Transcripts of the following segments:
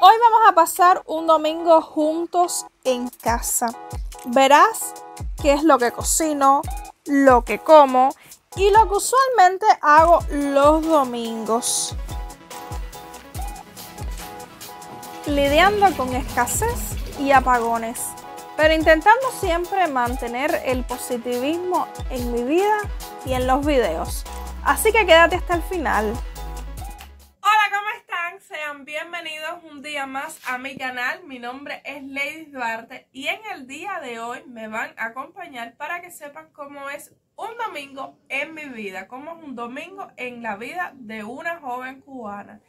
Hoy vamos a pasar un domingo juntos en casa. Verás qué es lo que cocino, lo que como y lo que usualmente hago los domingos. Lidiando con escasez y apagones, pero intentando siempre mantener el positivismo en mi vida y en los videos. Así que quédate hasta el final. Sean bienvenidos un día más a mi canal. Mi nombre es Lady Duarte y en el día de hoy me van a acompañar para que sepan cómo es un domingo en mi vida, cómo es un domingo en la vida de una joven cubana.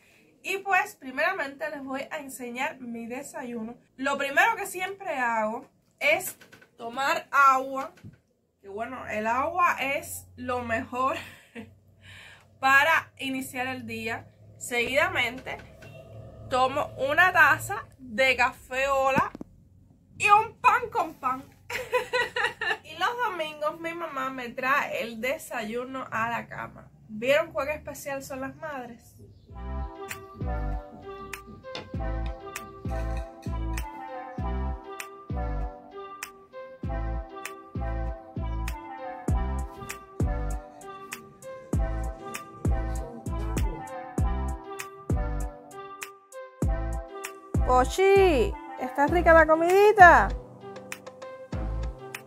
Y pues primeramente les voy a enseñar mi desayuno. Lo primero que siempre hago es tomar agua, que bueno, el agua es lo mejor para iniciar el día. Seguidamente tomo una taza de café Ola y un pan con pan. Y los domingos mi mamá me trae el desayuno a la cama. ¿Vieron cuán especial son las madres? Pochi, ¿está rica la comidita?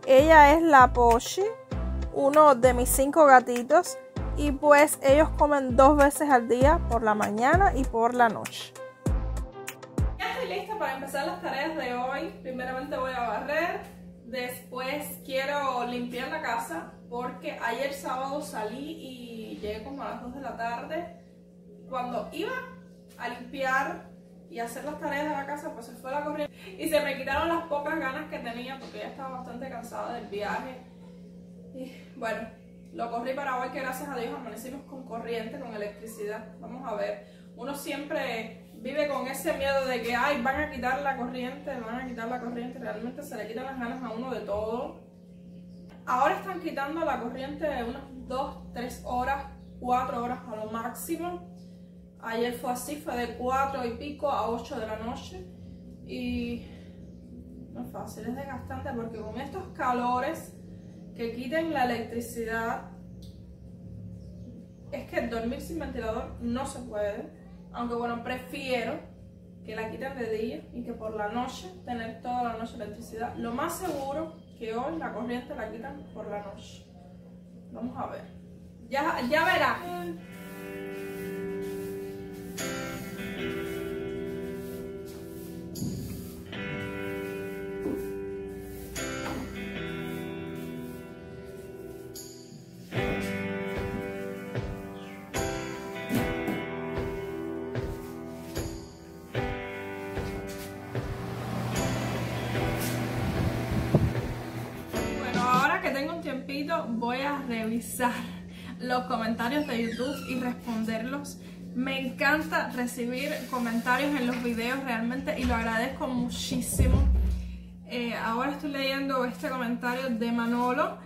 Ella es la Pochi, uno de mis 5 gatitos, y pues ellos comen 2 veces al día, por la mañana y por la noche. Ya estoy lista para empezar las tareas de hoy. Primeramente voy a barrer, después quiero limpiar la casa, porque ayer sábado salí y llegué como a las 2 de la tarde. Cuando iba a limpiar y hacer las tareas de la casa, pues se fue la corriente y se me quitaron las pocas ganas que tenía porque ya estaba bastante cansada del viaje. Y bueno, lo corrí para hoy, que gracias a Dios amanecimos con corriente, con electricidad. Vamos a ver, uno siempre vive con ese miedo de que ay, van a quitar la corriente, realmente se le quitan las ganas a uno de todo. Ahora están quitando la corriente de unas 2, 3 horas, 4 horas a lo máximo. Ayer fue así, fue de 4 y pico a 8 de la noche y no es fácil, es desgastante porque con estos calores que quiten la electricidad, es que dormir sin ventilador no se puede, aunque bueno, prefiero que la quiten de día y que por la noche tener toda la noche electricidad. Lo más seguro que hoy la corriente la quitan por la noche. Vamos a ver, ya verás. Tengo un tiempito, voy a revisar los comentarios de YouTube y responderlos. Me encanta recibir comentarios en los videos realmente y lo agradezco muchísimo. Ahora estoy leyendo este comentario de Manolo.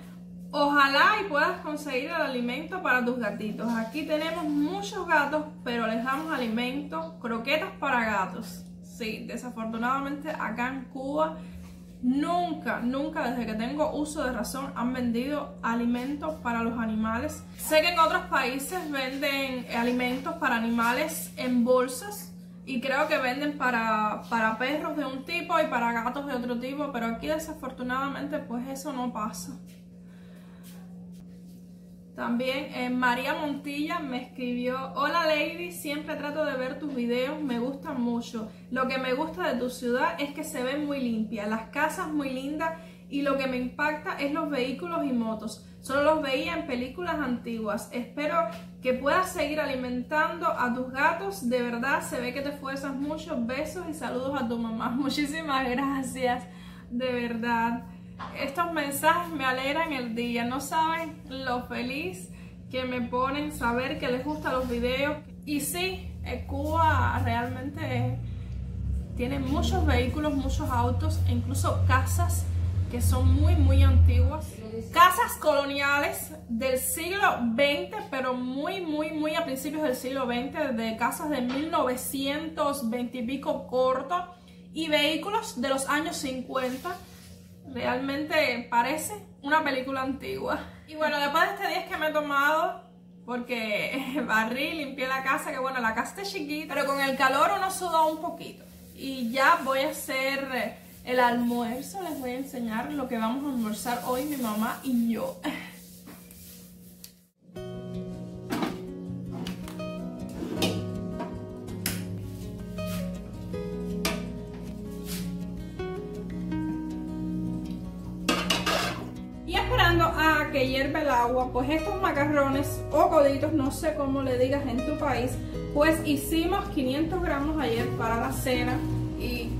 Ojalá y puedas conseguir el alimento para tus gatitos. Aquí tenemos muchos gatos, pero les damos alimento, croquetas para gatos. Sí, desafortunadamente acá en Cuba nunca desde que tengo uso de razón han vendido alimentos para los animales. Sé que en otros países venden alimentos para animales en bolsas y creo que venden para perros de un tipo y para gatos de otro tipo, pero aquí desafortunadamente pues eso no pasa. También María Montilla me escribió: hola Lady, siempre trato de ver tus videos, me gustan mucho. Lo que me gusta de tu ciudad es que se ve muy limpia, las casas muy lindas y lo que me impacta es los vehículos y motos. Solo los veía en películas antiguas. Espero que puedas seguir alimentando a tus gatos, de verdad se ve que te esfuerzas mucho. Besos y saludos a tu mamá. Muchísimas gracias, de verdad. Estos mensajes me alegran el día, no saben lo feliz que me ponen saber que les gustan los videos. Y sí, Cuba realmente tiene muchos vehículos, muchos autos e incluso casas que son muy antiguas. Casas coloniales del siglo XX, pero muy a principios del siglo XX, de casas de 1920 y pico corto, y vehículos de los años 50. Realmente parece una película antigua. Y bueno, después de este día que me he tomado, porque barrí, limpié la casa, que bueno, la casa está chiquita, pero con el calor uno suda un poquito. Y ya voy a hacer el almuerzo, les voy a enseñar lo que vamos a almorzar hoy mi mamá y yo. Y esperando a que hierva el agua, pues estos macarrones o coditos, no sé cómo le digas en tu país, pues hicimos 500 gramos ayer para la cena y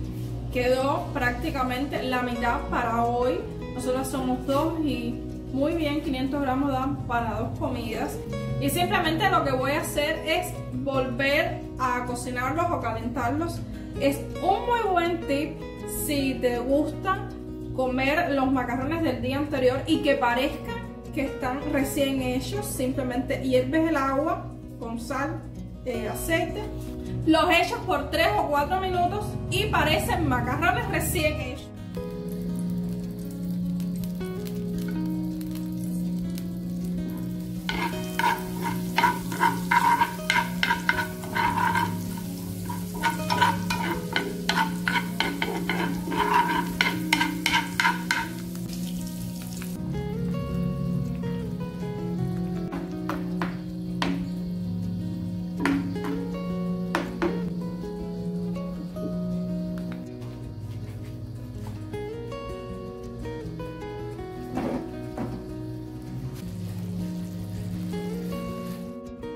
quedó prácticamente la mitad para hoy. Nosotros somos dos y muy bien, 500 gramos dan para 2 comidas. Y simplemente lo que voy a hacer es volver a cocinarlos o calentarlos. Es un muy buen tip si te gusta comer los macarrones del día anterior y que parezca que están recién hechos. Simplemente hierves el agua con sal, aceite, los echas por 3 o 4 minutos y parecen macarrones recién hechos.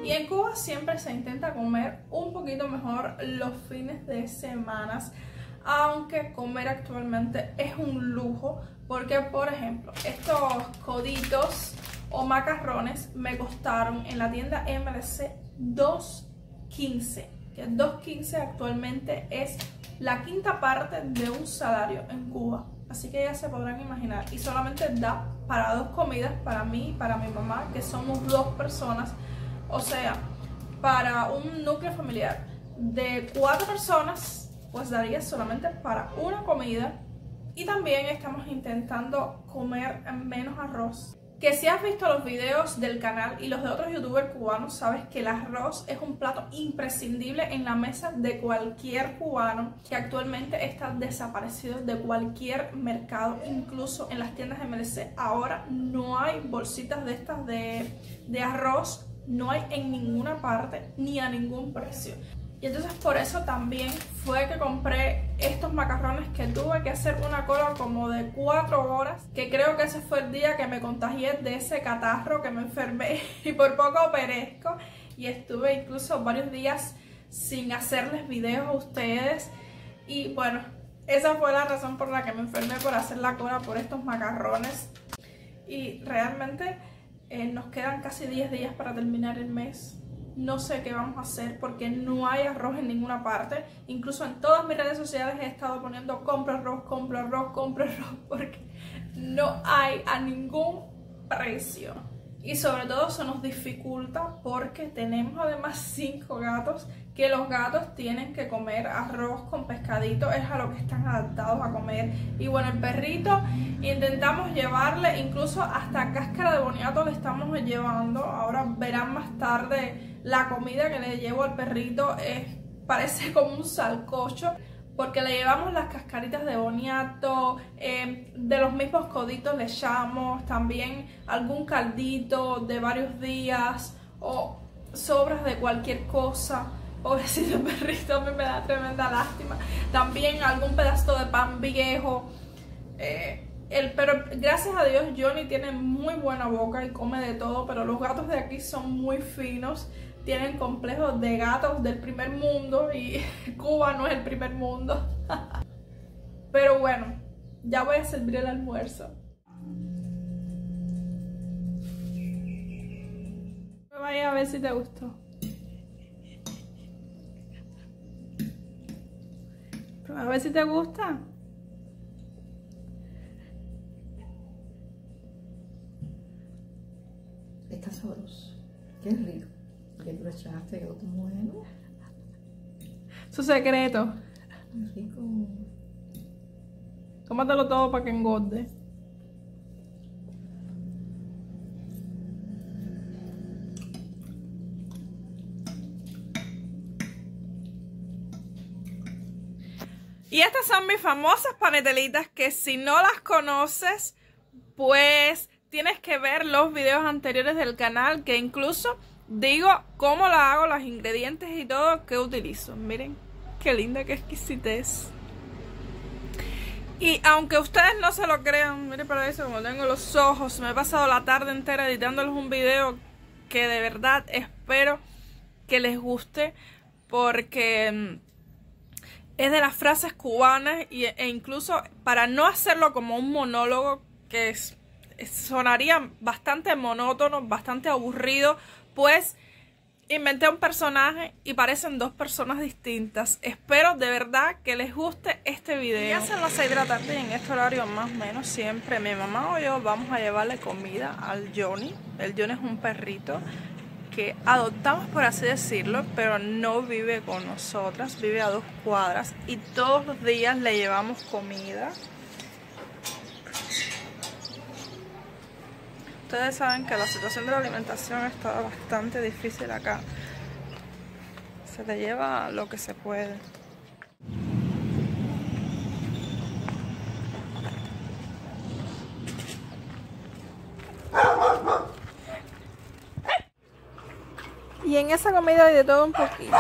Y en Cuba siempre se intenta comer un poquito mejor los fines de semanas, aunque comer actualmente es un lujo, porque por ejemplo estos coditos o macarrones me costaron en la tienda MDC $2.15, que $2.15 actualmente es la quinta parte de un salario en Cuba. Así que ya se podrán imaginar, y solamente da para 2 comidas, para mí y para mi mamá, que somos 2 personas. O sea, para un núcleo familiar de 4 personas, pues daría solamente para una comida. Y también estamos intentando comer menos arroz. Que si has visto los videos del canal y los de otros youtubers cubanos, sabes que el arroz es un plato imprescindible en la mesa de cualquier cubano, que actualmente está desaparecido de cualquier mercado, incluso en las tiendas MDC. Ahora no hay bolsitas de estas de arroz. No hay en ninguna parte ni a ningún precio. Y entonces por eso también fue que compré estos macarrones, que tuve que hacer una cola como de 4 horas, que creo que ese fue el día que me contagié de ese catarro, que me enfermé y por poco perezco. Y estuve incluso varios días sin hacerles videos a ustedes. Y bueno, esa fue la razón por la que me enfermé, por hacer la cola por estos macarrones. Y realmente nos quedan casi 10 días para terminar el mes. No sé qué vamos a hacer porque no hay arroz en ninguna parte. Incluso en todas mis redes sociales he estado poniendo compra arroz, porque no hay a ningún precio. Y sobre todo se nos dificulta porque tenemos además 5 gatos, que los gatos tienen que comer arroz con pescadito, es a lo que están adaptados a comer. Y bueno, el perrito intentamos llevarle incluso hasta cáscara de boniato le estamos llevando. Ahora verán más tarde la comida que le llevo al perrito, parece como un salcocho, porque le llevamos las cascaritas de boniato, de los mismos coditos le echamos, también algún caldito de varios días o sobras de cualquier cosa. Pobrecito perrito, a mí me da tremenda lástima. También algún pedazo de pan viejo. Pero gracias a Dios Johnny tiene muy buena boca y come de todo, pero los gatos de aquí son muy finos. Tienen complejos de gatos del primer mundo y Cuba no es el primer mundo. Pero bueno, ya voy a servir el almuerzo. Vaya a ver si te gustó. A ver si te gusta. Qué rico. ¿Qué tú le echaste? ¿Qué otro bueno? Su secreto. Qué rico. Tómatelo todo para que engorde. Y estas son mis famosas panetelitas que si no las conoces, pues tienes que ver los videos anteriores del canal, que incluso digo cómo la hago, los ingredientes y todo que utilizo. Miren qué linda, qué exquisitez. Y aunque ustedes no se lo crean, miren para eso como tengo los ojos, me he pasado la tarde entera editándoles un video que de verdad espero que les guste, porque es de las frases cubanas e incluso para no hacerlo como un monólogo que sonaría bastante monótono, bastante aburrido, pues inventé un personaje y parecen dos personas distintas. Espero de verdad que les guste este video. Ya son las 6 de la tarde y en este horario más o menos siempre mi mamá o yo vamos a llevarle comida al Johnny. El Johnny es un perrito que adoptamos, por así decirlo, pero no vive con nosotras, vive a 2 cuadras y todos los días le llevamos comida. Ustedes saben que la situación de la alimentación está bastante difícil acá. Se le lleva lo que se puede. Y en esa comida hay de todo un poquito.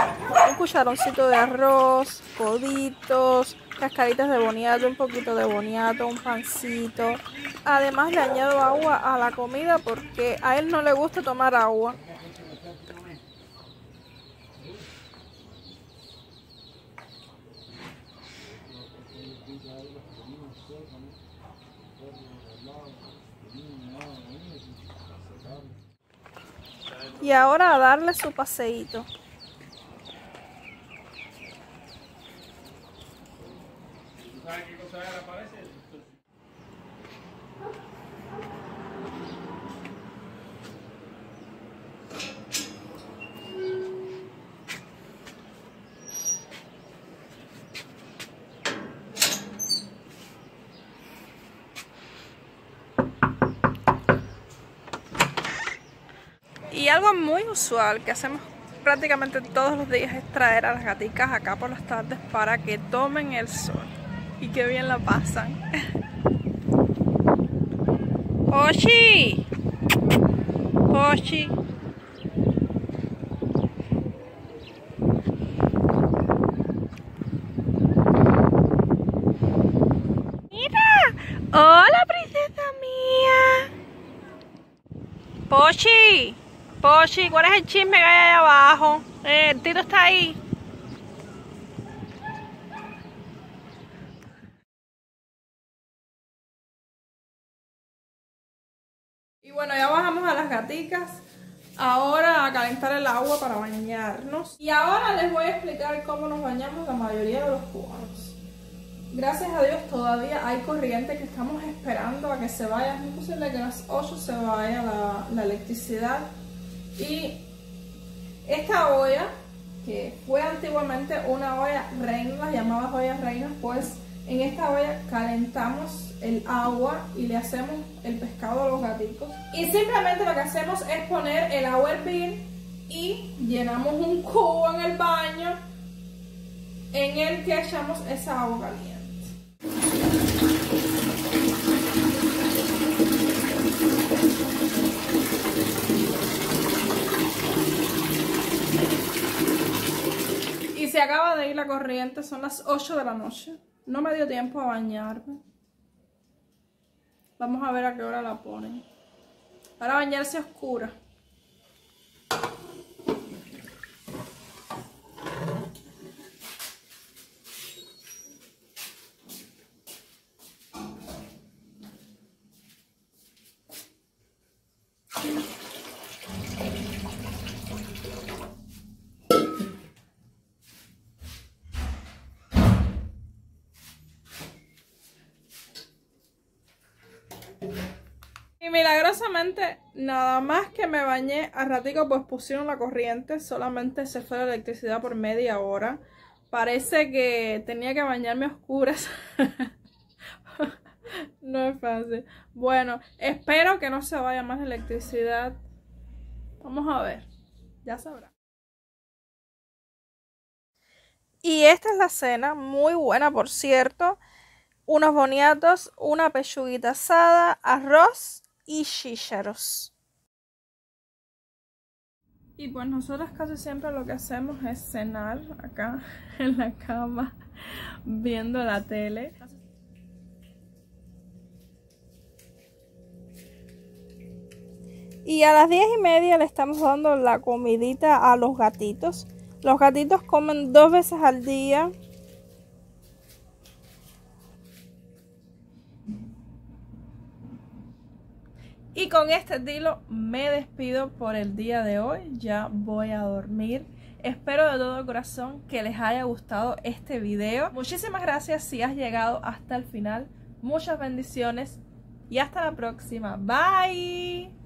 Un cucharoncito de arroz, coditos, cascaritas de boniato, un poquito de boniato, un pancito. Además le añado agua a la comida porque a él no le gusta tomar agua. Y ahora a darle su paseíto. ¿Sabes qué cosa le parece? Y algo muy usual que hacemos prácticamente todos los días es traer a las gaticas acá por las tardes para que tomen el sol. Y qué bien la pasan. ¡Pochi! ¡Pochi! ¡Mira! ¡Hola, princesa mía! ¡Pochi! Pochi, ¿cuál es el chisme que hay ahí abajo? El Tito está ahí. Y bueno, ya bajamos a las gaticas. Ahora a calentar el agua para bañarnos. Y ahora les voy a explicar cómo nos bañamos la mayoría de los cubanos. Gracias a Dios todavía hay corriente, que estamos esperando a que se vaya. Es imposible que a las 8 se vaya la electricidad. Y esta olla, que fue antiguamente una olla reina, las llamadas ollas reinas, pues en esta olla calentamos el agua y le hacemos el pescado a los gaticos. Y simplemente lo que hacemos es poner el agua a hervir y llenamos un cubo en el baño en el que echamos esa agua caliente. Y se acaba de ir la corriente, son las 8 de la noche. No me dio tiempo a bañarme. Vamos a ver a qué hora la ponen. Para bañarse a oscuras. milagrosamente, nada más que me bañé al ratico, pues pusieron la corriente. Solamente se fue la electricidad por media hora. Parece que tenía que bañarme a oscuras. No es fácil. Bueno, espero que no se vaya más la electricidad. Vamos a ver. Ya sabrá. Y esta es la cena. Muy buena, por cierto. Unos boniatos, una pechuguita asada, arroz y chícharos. Y pues nosotros casi siempre lo que hacemos es cenar acá en la cama viendo la tele. Y a las 10:30 le estamos dando la comidita a los gatitos. Los gatitos comen 2 veces al día. Y con este estilo me despido por el día de hoy. Ya voy a dormir. Espero de todo corazón que les haya gustado este video. Muchísimas gracias si has llegado hasta el final. Muchas bendiciones y hasta la próxima. Bye.